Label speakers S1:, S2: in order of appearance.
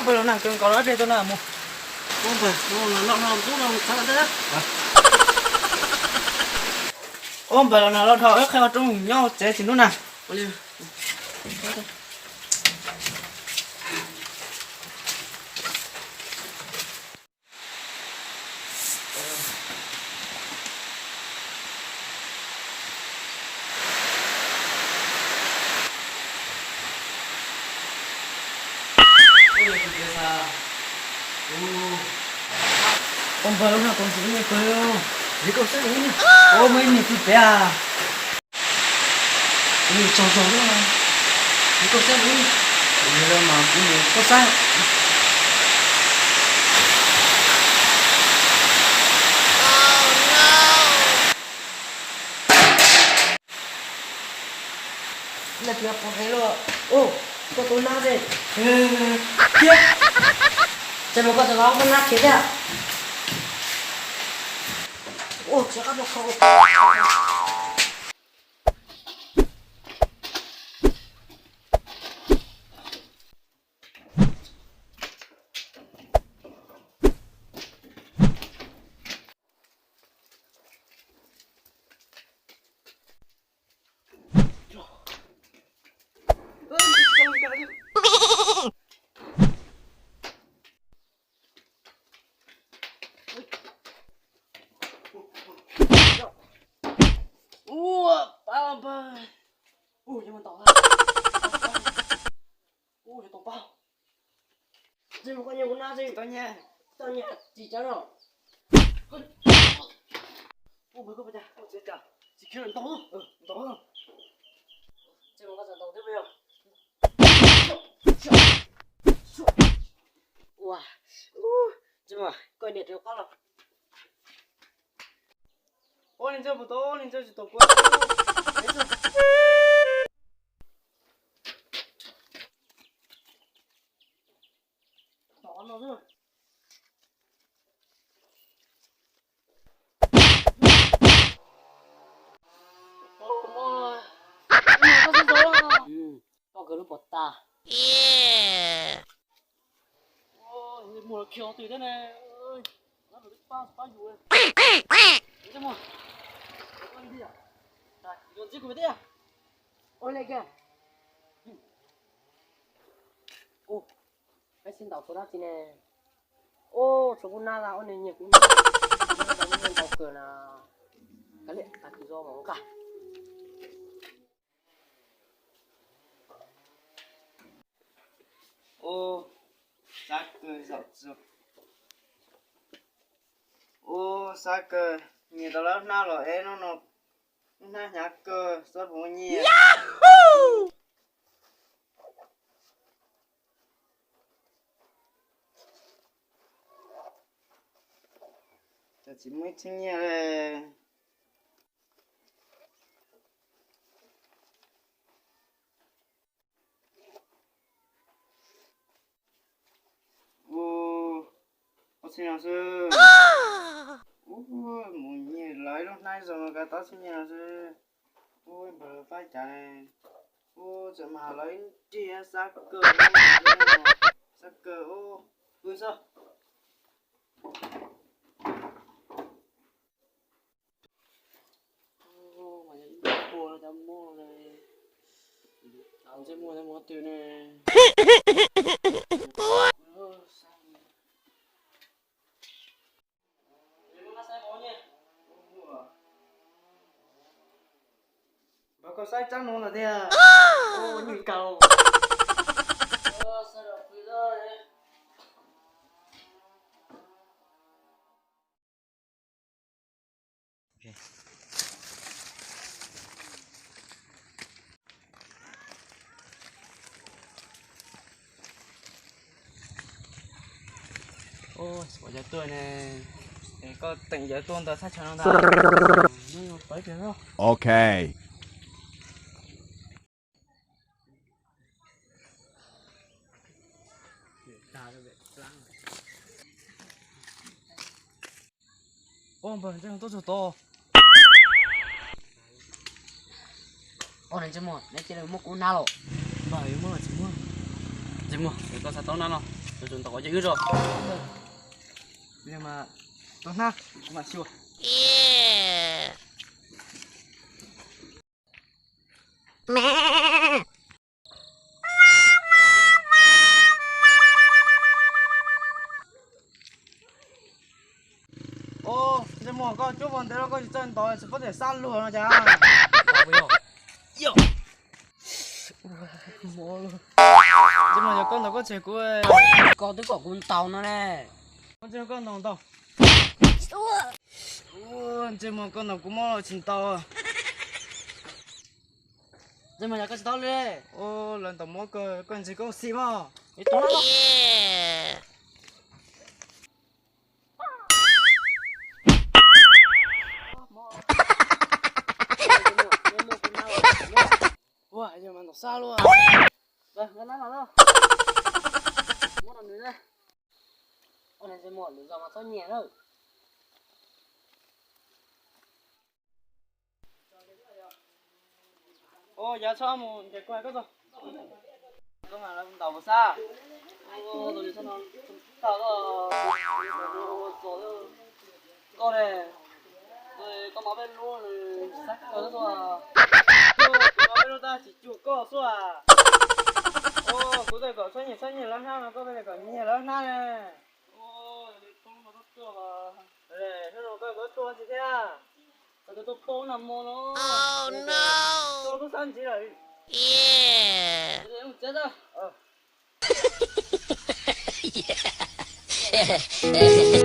S1: ông phải nào cần có nói đây tôi nào mua
S2: không phải nó tôi nào sao thế
S1: ông phải nào lo thọ khai trong nhau chế thì nó nào ông phải nào còn gì nữa cơ gì có sẽ gì ô mấy nhỉ thì bé à gì tròn tròn nữa mà gì có sẽ gì nhiều mà cũng có sai là kia có thấy rồi ô có tôi nát đây kia xem một con thằng nó nát chết à ô chắc nó không ba nhưng mà tỏ ra tỏ bao gì mà có nhiều con na gì tao nha chỉ cho nó mới có phải chết cả chỉ kêu tỏ tỏ gì mà có sản tỏ tiếp bây giờ wow gì mà coi điện được quá rồi ô lên chơi một tô lên chơi chỉ tổ quân tỏ nó rồi có cái lúc bọt ta mùa kéo từ thế này ơi nó được bao nhiêu đấy thế mà con đi à này con giết của thế à ôi này kìa ô cái xin tàu số đắt gì nè ô số con na là con này nhiều cũng đánh tàu cửa là cái lệ là tự do mà không cả ô sát cười dọc dọc ô sát cười nhìn tao lớp nào rồi em nó nhát cơ rất vui nhỉ Yahoo chỉ mới听见嘞我听老师冇嘢来咯，那什么个到听老师不phải chạy怎么来这三个三个为啥mà giờ mua nó đâm mua này ăn sẽ mua tiêu này bà có sai trắng luôn là thế à ô như cầu sao được bây giờ đấy ô quả giờ tươi này có tỉnh giờ tuôn tao sát cho nó ra nhưng phải thế đâu
S3: ok
S1: ô bà这样多久多ô này chứ mà nãy chơi được một cú nào rồi bà ấy mua là chỉ mua Thế mà, để con sao tao nào, tôi chuẩn tao có dữ rồi.
S2: Nhưng mà tao na cũng mà siêu. Ô, thế mà con chú bọn thế nó có chân to sẽ có thể san luôn nó chả.
S1: Yo.
S2: Mồ luôn. Thế mà giờ con nó có thể của
S1: Con tới có con tàu nó nè.
S2: con chưa con đồng tao. Ô, thế mà con nó cũng mò chín tao à.
S1: Thế mà nhà con tàu lên.
S2: Ô, lần tao mò cơ con chỉ có xí mà.
S1: Đi tao nó.
S2: Wow, giờ mà nó xa luôn.
S1: Rồi, nó nào đâu. Mua làm nữa đây. Con này sẽ mua được dòng mà sao nhẹ thôi.
S2: Ô, giờ cho một cái quay có rồi. Có mà nó tàu xa.
S1: Ô, rồi sao nó tao rồi. Con này. Rồi con máu bên luôn rồi sắc rồi rồi.
S2: Nó bên ta chỉ chuột có số à. Ô, có thể có xoay nhẹ lắm ha, mà có thể có nhẹ lắm ha nè.
S1: Ô, không mà nó chưa mà.
S2: Đây, nó có tua gì thế à?
S1: Tôi bố nằm mô nó.
S3: Oh no!
S2: Tôi có sẵn chỉ rồi.
S3: Yeah!
S1: Thế em chết rồi.
S3: Yeah!